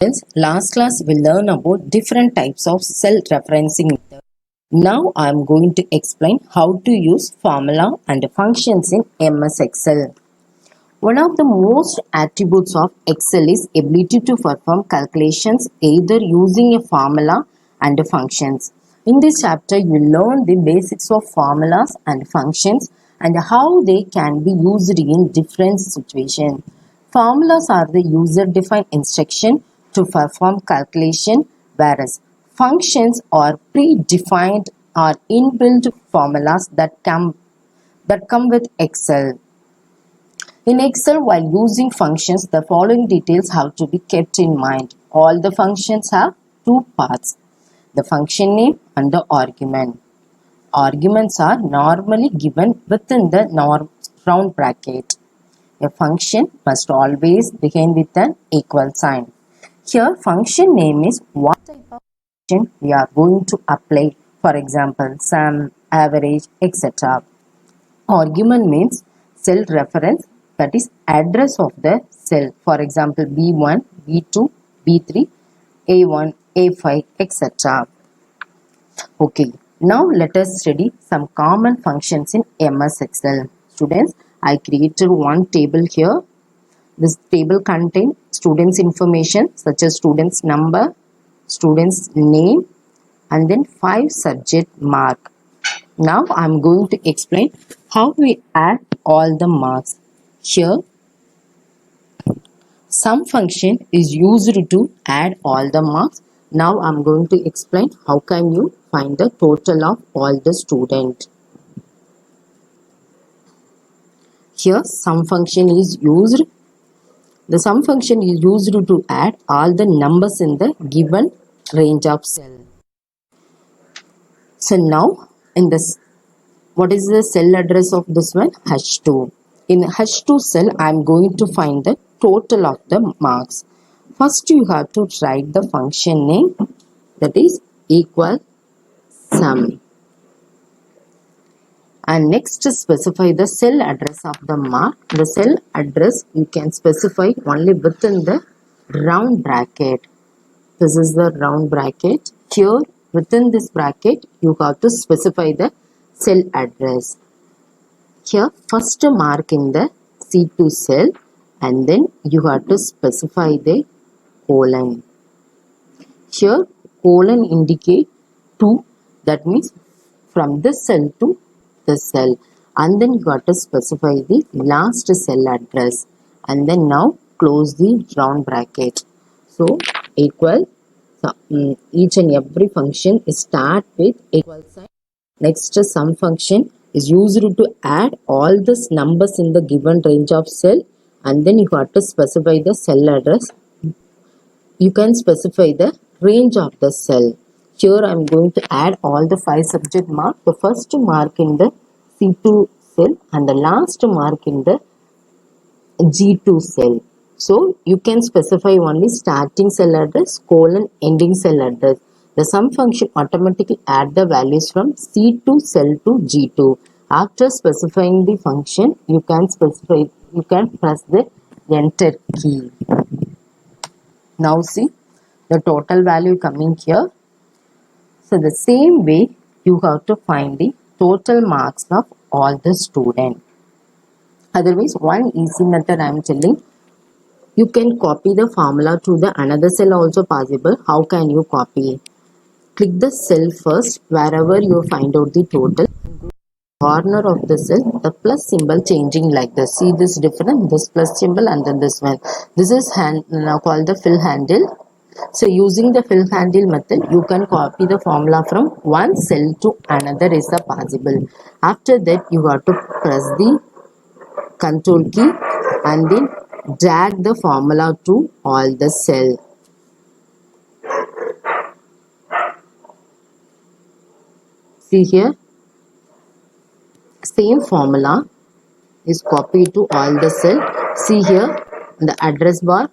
Since last class we learned about different types of cell referencing method. Now I am going to explain how to use formula and functions in MS Excel. One of the most attributes of Excel is ability to perform calculations either using a formula and functions. In this chapter you learn the basics of formulas and functions and how they can be used in different situations. Formulas are the user-defined instruction to perform calculation, whereas functions are predefined or inbuilt formulas that come with Excel. In Excel, while using functions, the following details have to be kept in mind. All the functions have two parts, the function name and the argument. Arguments are normally given within the round bracket. A function must always begin with an equal sign. Here, function name is what type of function we are going to apply. For example, sum, average, etc. Argument means cell reference, that is address of the cell. For example, B1, B2, B3, A1, A5, etc. Okay, now let us study some common functions in MS Excel. Students, I created one table here. This table contains students' information such as students' number, students' name, and then 5 subject mark. Now I am going to explain how we add all the marks. Here, sum function is used to add all the marks. Now I am going to explain how can you find the total of all the students. Here, sum function is used. The sum function is used to add all the numbers in the given range of cell. So now in this, what is the cell address of this one? H2. In H2 cell, I am going to find the total of the marks. First, you have to write the function name, that is equal sum. And next, specify the cell address of the mark. The cell address you can specify only within the round bracket. This is the round bracket. Here, within this bracket, you have to specify the cell address. Here, first mark in the C2 cell and then you have to specify the colon. Here, colon indicate 2, that means from this cell to this cell, and then you have to specify the last cell address and then now close the round bracket. So, equal, each and every function is start with equal sign. Next, sum function is used to add all these numbers in the given range of cell and then you have to specify the cell address. You can specify the range of the cell. Here I am going to add all the 5 subject mark. The first mark in the C2 cell and the last mark in the G2 cell. So you can specify only starting cell address, colon, ending cell address. The sum function automatically add the values from C2 cell to G2. After specifying the function, you can press the enter key. Now see the total value coming here. So the same way you have to find the total marks of all the students. Otherwise, one easy method I am telling, you can copy the formula to the another cell also possible. How can you copy? Click the cell first wherever you find out the total. Corner of the cell, the plus symbol changing like this. See this difference, this plus symbol and then this one. This is now called the fill handle. So using the fill handle method, you can copy the formula from one cell to another is the possible. After that, you have to press the control key and then drag the formula to all the cell. See here, same formula is copied to all the cell. See here, the address bar,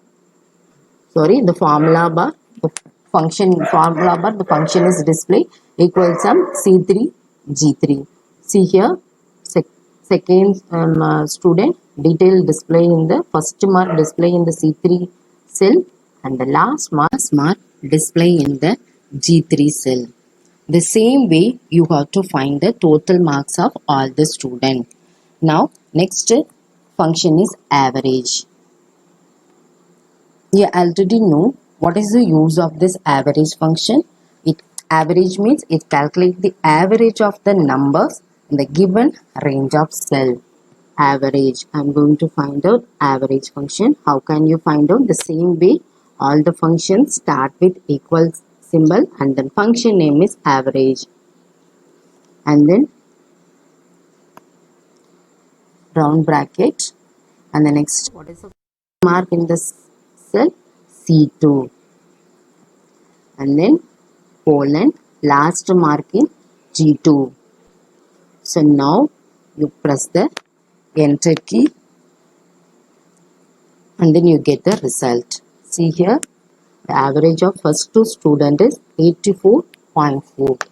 the formula bar, the function formula bar, the function is display equal sum C3 G3. See here, second student detail display in the first mark display in the C3 cell and the last mark display in the G3 cell. The same way you have to find the total marks of all the students. Now next function is average. You already know what is the use of this average function. It average means it calculates the average of the numbers in the given range of cell. Average. I am going to find out average function. How can you find out? The same way all the functions start with equal symbol and then function name is average. And then round bracket and the next what is the mark in the cell? C2 and then colon last mark in G2. So now you press the enter key and then you get the result. See here the average of first two students is 84.4.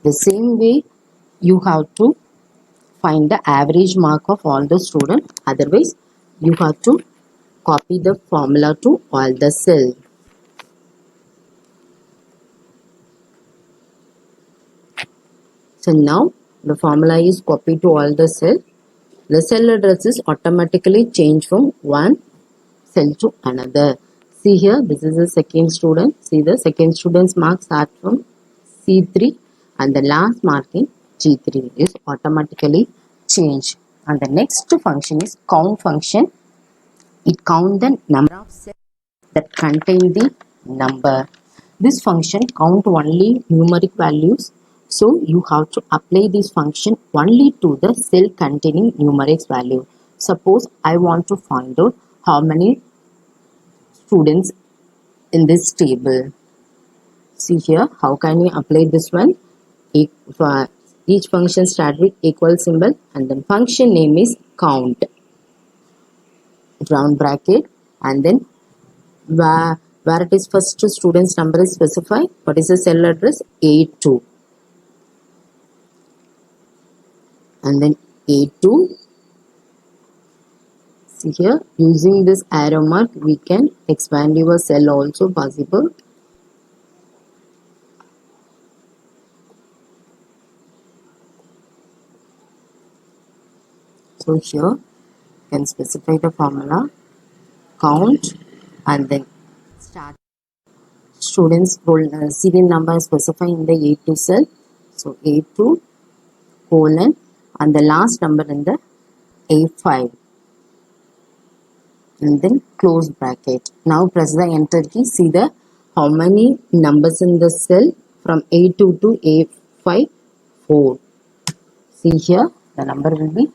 The same way you have to find the average mark of all the students, otherwise you have to copy the formula to all the cells. So now the formula is copied to all the cells. The cell address is automatically changed from one cell to another. See here, this is the second student. See the second student's marks start from C3 and the last mark in G3 is automatically changed. And the next function is count function. It counts the number of cells that contain the number. This function count only numeric values. So you have to apply this function only to the cell containing numeric value. Suppose I want to find out how many students in this table. See here, how can you apply this one? Each function starts with equal symbol and then function name is count. Round bracket and then where it is first student's number is specified. What is the cell address? A2. And then A2. See here, using this arrow mark, we can expand your cell also possible. So here, you can specify the formula, count, and then start. Students roll serial number is specified in the A2 cell. So A2 colon and the last number in the A5. And then close bracket. Now press the enter key. See the how many numbers in the cell from A2 to A5? 4. See here the number will be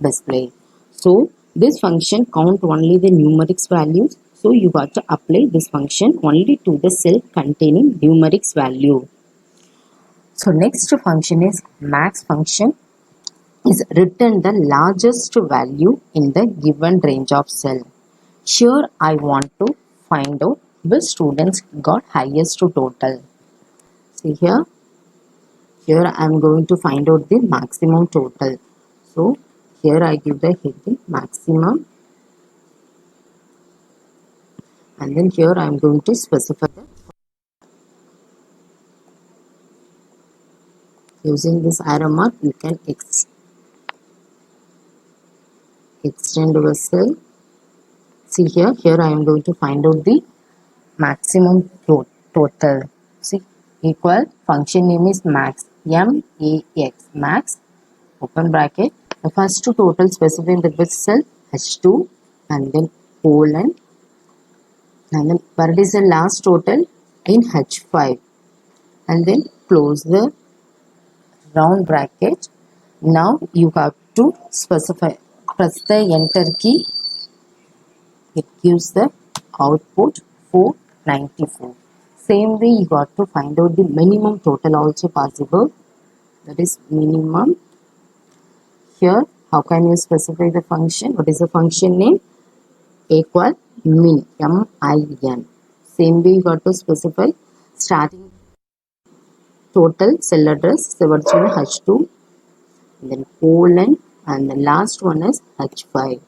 displayed. So this function count only the numerics values. So you got to apply this function only to the cell containing numerics value. So next function is max function. Is return the largest value in the given range of cell. Here I want to find out which students got highest total. See here I am going to find out the maximum total. So here I give the heading maximum and then here I am going to specify the using this arrow mark you can extend your cell. See here I am going to find out the maximum total. See equal function name is max, M-A-X, max, open bracket. The first total specified in the which cell? H2 and then colon and then where it is the last total? In H5 and then close the round bracket. Now you have to specify, press the enter key. It gives the output 494. Same way you got to find out the minimum total also possible. That is minimum. Here how can you specify the function? What is the function name? Equal min, M-I-N. Same way you got to specify starting total cell address, so what's in H2, and then colon, and the last one is H5.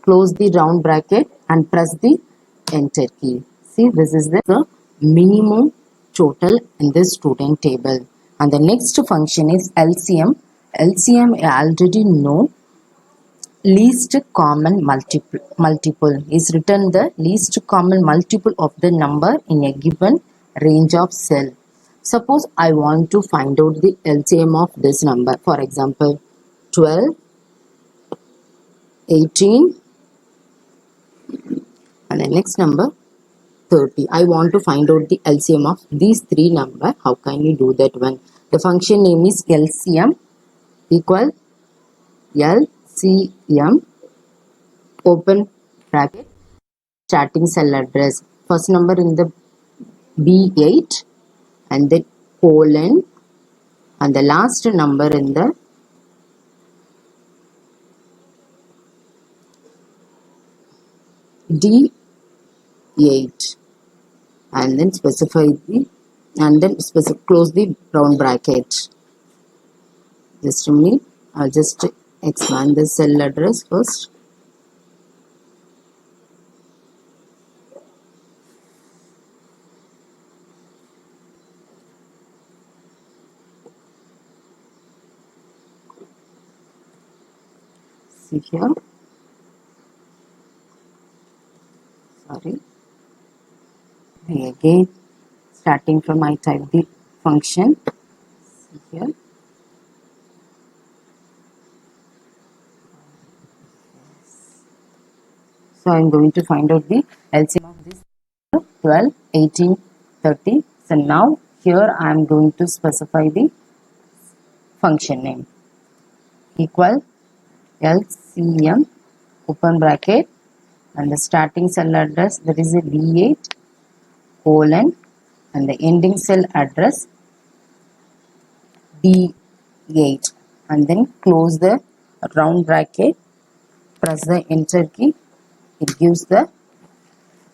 Close the round bracket and press the enter key. See, this is the minimum total in the student table. And the next function is LCM. LCM I already know. Least common multiple is written the least common multiple of the number in a given range of cell. Suppose I want to find out the LCM of this number. For example, 12, 18, and the next number 30. I want to find out the LCM of these three numbers. How can you do that one? The function name is LCM equal LCM open bracket starting cell address. First number in the B8 and then colon and the last number in the D8 and then specify the and then close the round bracket. Just a minute, I'll just expand the cell address first. See here, sorry, again starting from I type the function. See here, so I'm going to find out the LCM of this 12, 18, 30. So now here I am going to specify the function name equal LCM open bracket and the starting cell address, that is a B8 colon and the ending cell address D8 and then close the round bracket, press the enter key. It gives the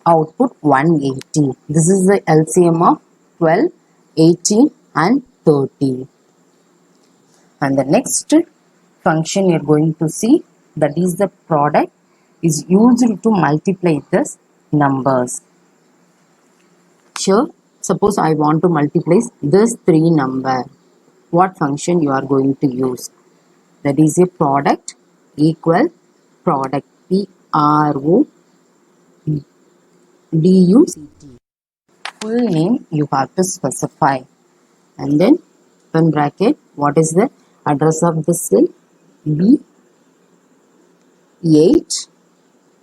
output 180. This is the LCM of 12, 18 and 30. And the next function you are going to see, that is the product, is used to multiply the numbers. Sure, suppose I want to multiply this three number. What function you are going to use? That is a product equal product, PRODUCT. Full name you have to specify and then open bracket. What is the address of the cell? B8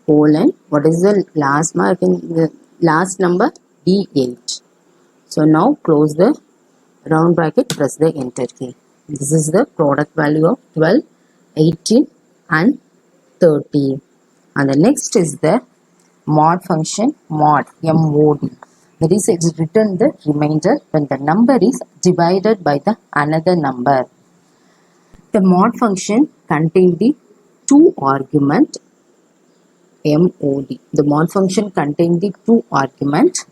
colon. What is the last mark in the last number? D8. So now close the round bracket, press the enter key. This is the product value of 12, 18 and 30. And the next is the mod function, mod, M-O-D. That is, it is written the remainder when the number is divided by the another number. The mod function contains the two argument, MOD. The mod function contains the two argument.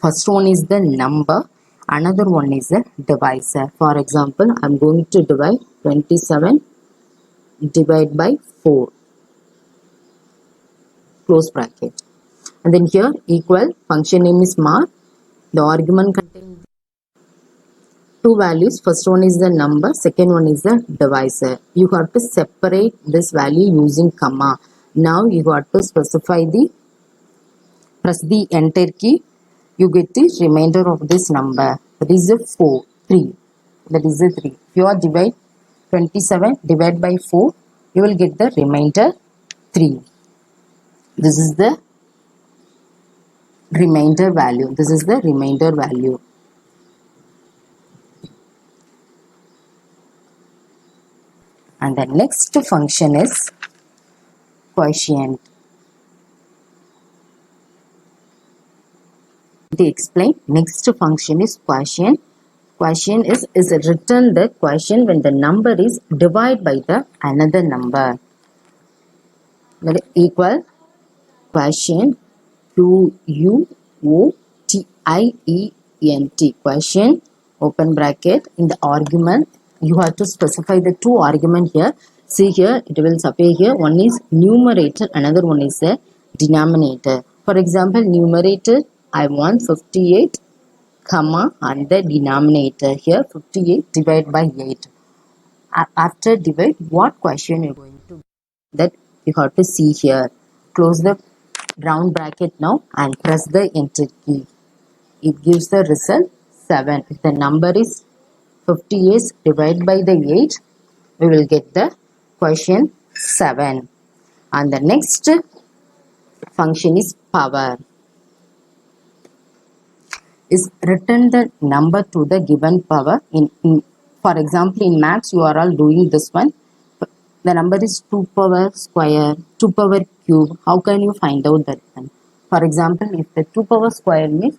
First one is the number, another one is the divisor. For example, I am going to divide 27 divide by 4. Close bracket. And then here equal, function name is mod. The argument contains two values. First one is the number, second one is the divisor. You have to separate this value using comma. Now you have to specify the, press the enter key. You get the remainder of this number. That is the 4, 3. That is the 3. If you are divide 27 divide by 4, you will get the remainder 3. This is the remainder value. This is the remainder value. And the next function is quotient. To explain, next function is quotient. Quotient is written the quotient when the number is divided by the another number. That equal quotient, QUOTIENT, quotient, open bracket. In the argument, you have to specify the two argument here. See here, it will appear here. One is numerator, another one is the denominator. For example, numerator, I want 58, comma, and the denominator here 58 divided by 8. After divide, what question you're going to that you have to see here. Close the round bracket now and press the enter key. It gives the result 7. If the number is 58 divided by the 8, we will get the question 7. And the next function is power. Is return the number to the given power. For example, in maths, you are all doing this one. The number is 2 power square, 2 power cube. How can you find out that one? For example, if the 2 power square means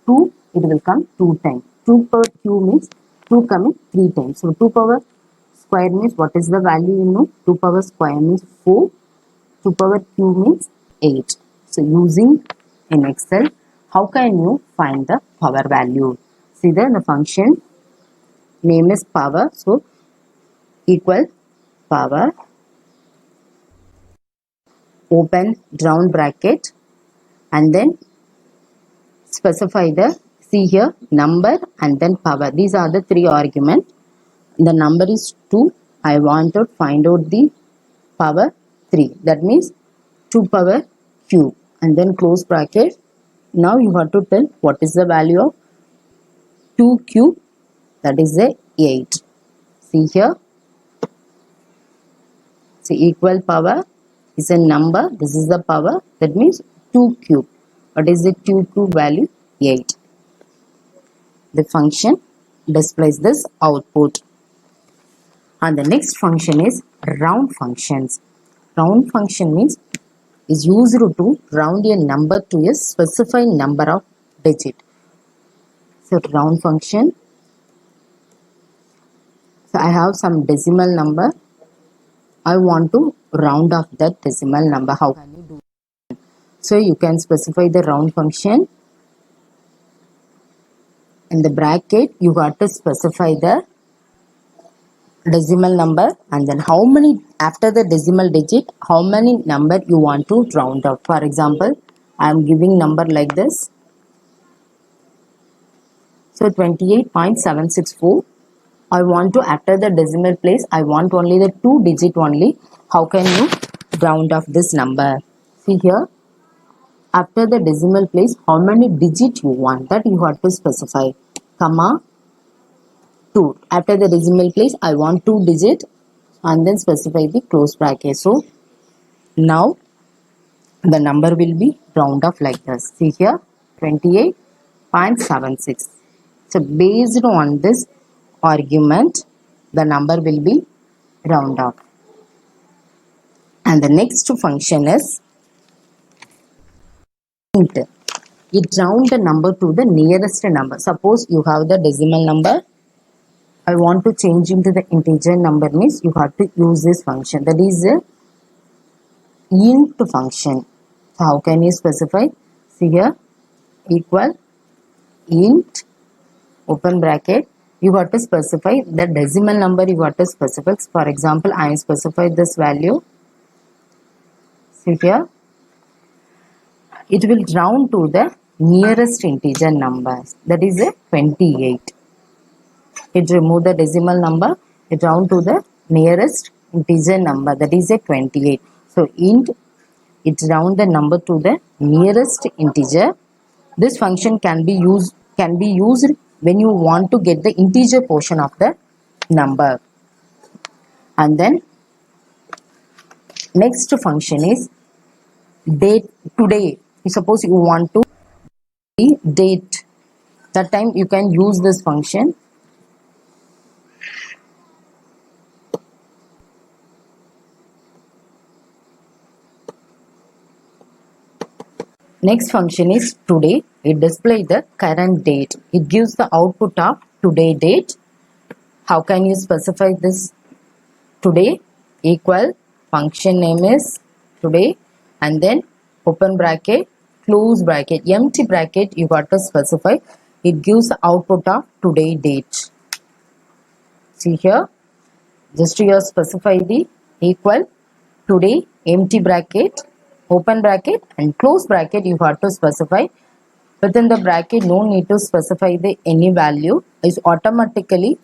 2, it will come 2 times. 2 power cube means 2 coming 3 times. So 2 power square means what is the value you know? 2 power square means 4. 2 power cube means 8. So using in Excel, how can you find the power value? See the function name is power. So equal power, open round bracket, and then specify the, see here, number and then power. These are the 3 arguments. The number is 2. I want to find out the power 3. That means 2 power cube. And then close bracket. Now you have to tell what is the value of 2 cube. That is the 8. See here. See, equal power is a number. This is the power. That means 2 cube. What is the 2 cube value? 8. The function displays this output. And the next function is round functions. Round function means is used to round a number to a specified number of digit. So round function. So I have some decimal number. I want to round off that decimal number. How can you do it? So you can specify the round function. In the bracket, you got to specify the decimal number and then how many after the decimal digit, how many number you want to round up. For example, I am giving number like this. So 28.764. I want to, after the decimal place, I want only the 2 digit only. How can you round off this number? See here, after the decimal place, how many digit you want, that you have to specify. Comma 2. After the decimal place, I want 2 digit and then specify the close bracket. So now the number will be round off like this. See here, 28.76. So based on this argument, the number will be round off. And the next function is int. It round the number to the nearest number. Suppose you have the decimal number. I want to change into the integer number means you have to use this function. That is a int function. So how can you specify? See here, equal int, open bracket. You got to specify the decimal number. You got to specify. For example, I specified this value. See here, it will round to the nearest integer number. That is a 28. It remove the decimal number. It round to the nearest integer number. That is a 28. So int, it round the number to the nearest integer. This function can be used when you want to get the integer portion of the number. And then next function is date. Today, suppose you want to date, that time you can use this function. Next function is today. It displays the current date. It gives the output of today date. How can you specify this? Today equal function name is today and then open bracket, close bracket, empty bracket you got to specify. It gives the output of today date. See here, just you specify the equal today empty bracket open bracket and close bracket you have to specify. Within the bracket, no need to specify the any value. It automatically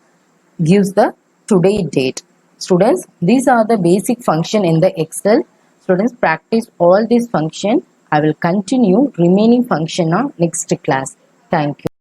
gives the today date. Students, these are the basic function in the Excel. Students, practice all these function. I will continue remaining function on next class. Thank you.